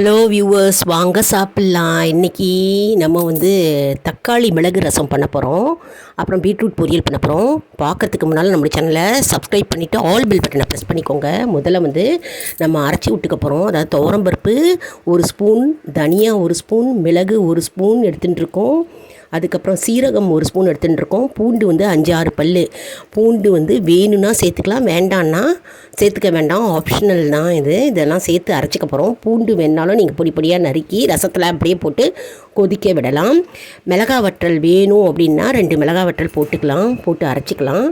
Hello viewers, வாங்க சாப்பிட்லாம். இன்றைக்கி நம்ம தக்காளி மிளகு ரசம் பண்ண போகிறோம். அப்புறம் பீட்ரூட் பொரியல் பண்ண போகிறோம். பார்க்குறதுக்கு முன்னால் நம்மளுடைய சேனலை சப்ஸ்கிரைப் பண்ணிவிட்டு ஆல் பெல் பட்டனை ப்ரெஸ் பண்ணிக்கோங்க. முதல்ல நம்ம அரைச்சி விட்டுக்க போகிறோம். அதாவது துவரம்பருப்பு 1 ஸ்பூன், தனியா 1 ஸ்பூன், மிளகு 1 ஸ்பூன் எடுத்துகிட்டு இருக்கோம். அதுக்கப்புறம் சீரகம் 1 ஸ்பூன் எடுத்துகிட்டு இருக்கோம். பூண்டு 5-6 பல். பூண்டு வேணும்னா சேர்த்துக்கலாம், வேண்டான்னா சேர்த்துக்க வேண்டாம், ஆப்ஷனல் தான் இதெல்லாம் சேர்த்து அரைச்சிக்க போகிறோம். பூண்டு வேணாலும் நீங்கள் பொடி பொடியாக நறுக்கி ரசத்தில் அப்படியே போட்டு கொதிக்க விடலாம். மிளகா வற்றல் வேணும் அப்படின்னா 2 மிளகா வற்றல் போட்டுக்கலாம், போட்டு அரைச்சிக்கலாம்.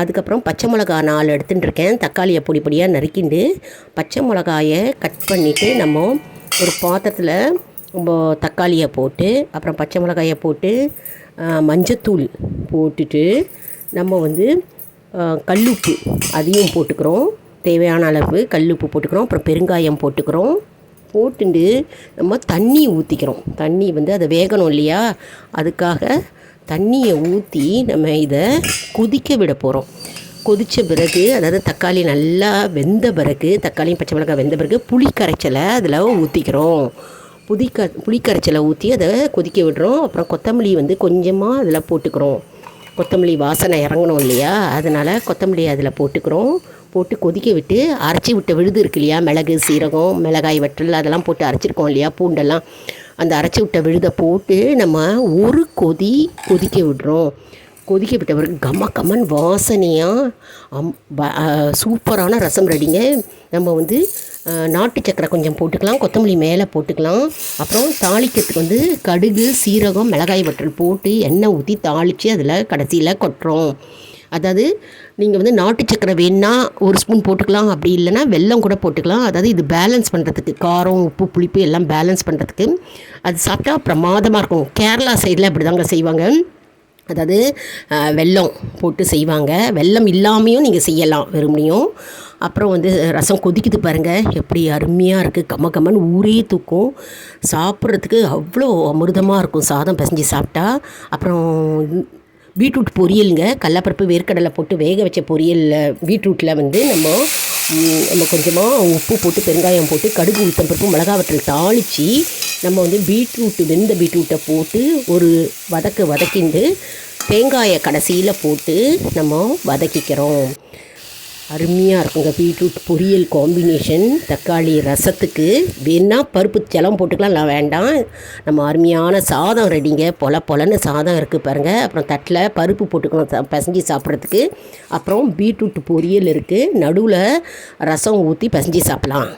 அதுக்கப்புறம் பச்சை மிளகா 4 எடுத்துகிட்டு இருக்கேன். தக்காளியை பொடி பொடியாக நறுக்கிண்டு பச்சை மிளகாயை கட் பண்ணிவிட்டு நம்ம ஒரு பாத்திரத்தில் தக்காளியை போட்டு அப்புறம் பச்சை மிளகாயை போட்டு மஞ்சத்தூள் போட்டுட்டு நம்ம கல்லுப்பு அதையும் போட்டுக்கிறோம். தேவையான அளவு கல்லுப்பு போட்டுக்கிறோம். அப்புறம் பெருங்காயம் போட்டுக்கிறோம். போட்டுட்டு நம்ம தண்ணி ஊற்றிக்கிறோம். தண்ணி அதை வேகணும் இல்லையா, அதுக்காக தண்ணியை ஊற்றி நம்ம இதை கொதிக்க விட போகிறோம். கொதித்த பிறகு, அதாவது தக்காளி நல்லா வெந்த பிறகு, தக்காளியும் பச்சை மிளகாய் வெந்த பிறகு புளி கரைச்சலை அதில் ஊற்றிக்கிறோம். புளிக்கரைச்சலை ஊற்றி அதை கொதிக்க விடுறோம். அப்புறம் கொத்தமல்லி கொஞ்சமாக அதில் போட்டுக்கிறோம். கொத்தமல்லி வாசனை இறங்கணும் இல்லையா, அதனால் கொத்தமல்லி அதில் போட்டுக்கிறோம். போட்டு கொதிக்க விட்டு அரைச்சி விட்ட விழுது இருக்கு இல்லையா, மிளகு, சீரகம், மிளகாய் வற்றல் அதெல்லாம் போட்டு அரைச்சிருக்கோம் இல்லையா, பூண்டெல்லாம், அந்த அரைச்சி விட்ட விழுதை போட்டு நம்ம ஒரு கொதிக்க விடுறோம். கொதிக்க விட்ட பிறகு கமன் வாசனையாக சூப்பரான ரசம் ரெடிங்க. நம்ம நாட்டு சக்கரை கொஞ்சம் போட்டுக்கலாம், கொத்தமல்லி மேலே போட்டுக்கலாம். அப்புறம் தாளிக்கிறதுக்கு கடுகு, சீரகம், மிளகாய் வற்றல் போட்டு எண்ணெய் ஊற்றி தாளித்து அதில் கடைசியில் கொட்டுறோம். அதாவது நீங்கள் நாட்டு சக்கரை வேணுன்னா 1 ஸ்பூன் போட்டுக்கலாம், அப்படி இல்லைன்னா வெல்லம் கூட போட்டுக்கலாம். அதாவது இது பேலன்ஸ் பண்ணுறதுக்கு, காரம், உப்பு, புளிப்பு எல்லாம் பேலன்ஸ் பண்ணுறதுக்கு அது சாப்பிட்டா பிரமாதமாக இருக்கும். கேரளா சைடில் அப்படி தாங்க செய்வாங்க. அதாவது வெல்லம் போட்டு செய்வாங்க. வெல்லம் இல்லாமையும் நீங்கள் செய்யலாம் வெறுமனையும். அப்புறம் ரசம் கொதிக்குது பாருங்கள், எப்படி அருமையாக இருக்குது. கமன் ஊரே தூக்கும். சாப்பிட்றதுக்கு அவ்வளோ அமிர்தமாக இருக்கும் சாதம் பிசைஞ்சு சாப்பிட்டா. அப்புறம் பீட்ரூட் பொரியலுங்க, கடலப்பருப்பு வேர்க்கடலை போட்டு வேக வச்ச பொரியல். பீட்ரூட்டில் நம்ம கொஞ்சமாக உப்பு போட்டு பெருங்காயம் போட்டு கடுகு, உளுத்தம்பருப்பு, மிளகா வற்றல் தாளித்து நம்ம வெந்த பீட்ரூட்டை போட்டு ஒரு வதக்கிண்டு தேங்காயை கடைசியில் போட்டு நம்ம வதக்கிக்கிறோம். அருமையாக இருக்குங்க பீட்ரூட் பொரியல் காம்பினேஷன் தக்காளி ரசத்துக்கு. வேணால் பருப்பு ஜலம் போட்டுக்கலாம், இல்லை வேண்டாம். நம்ம அருமையான சாதம் ரெடிங்க. பொலன்னு சாதம் இருக்குது பாருங்கள். அப்புறம் தட்டில் பருப்பு போட்டுக்கணும் பிசைஞ்சு சாப்பிட்றதுக்கு. அப்புறம் பீட்ரூட் பொரியல் இருக்குது, நடுவில் ரசம் ஊற்றி பிசைஞ்சு சாப்பிட்லாம்.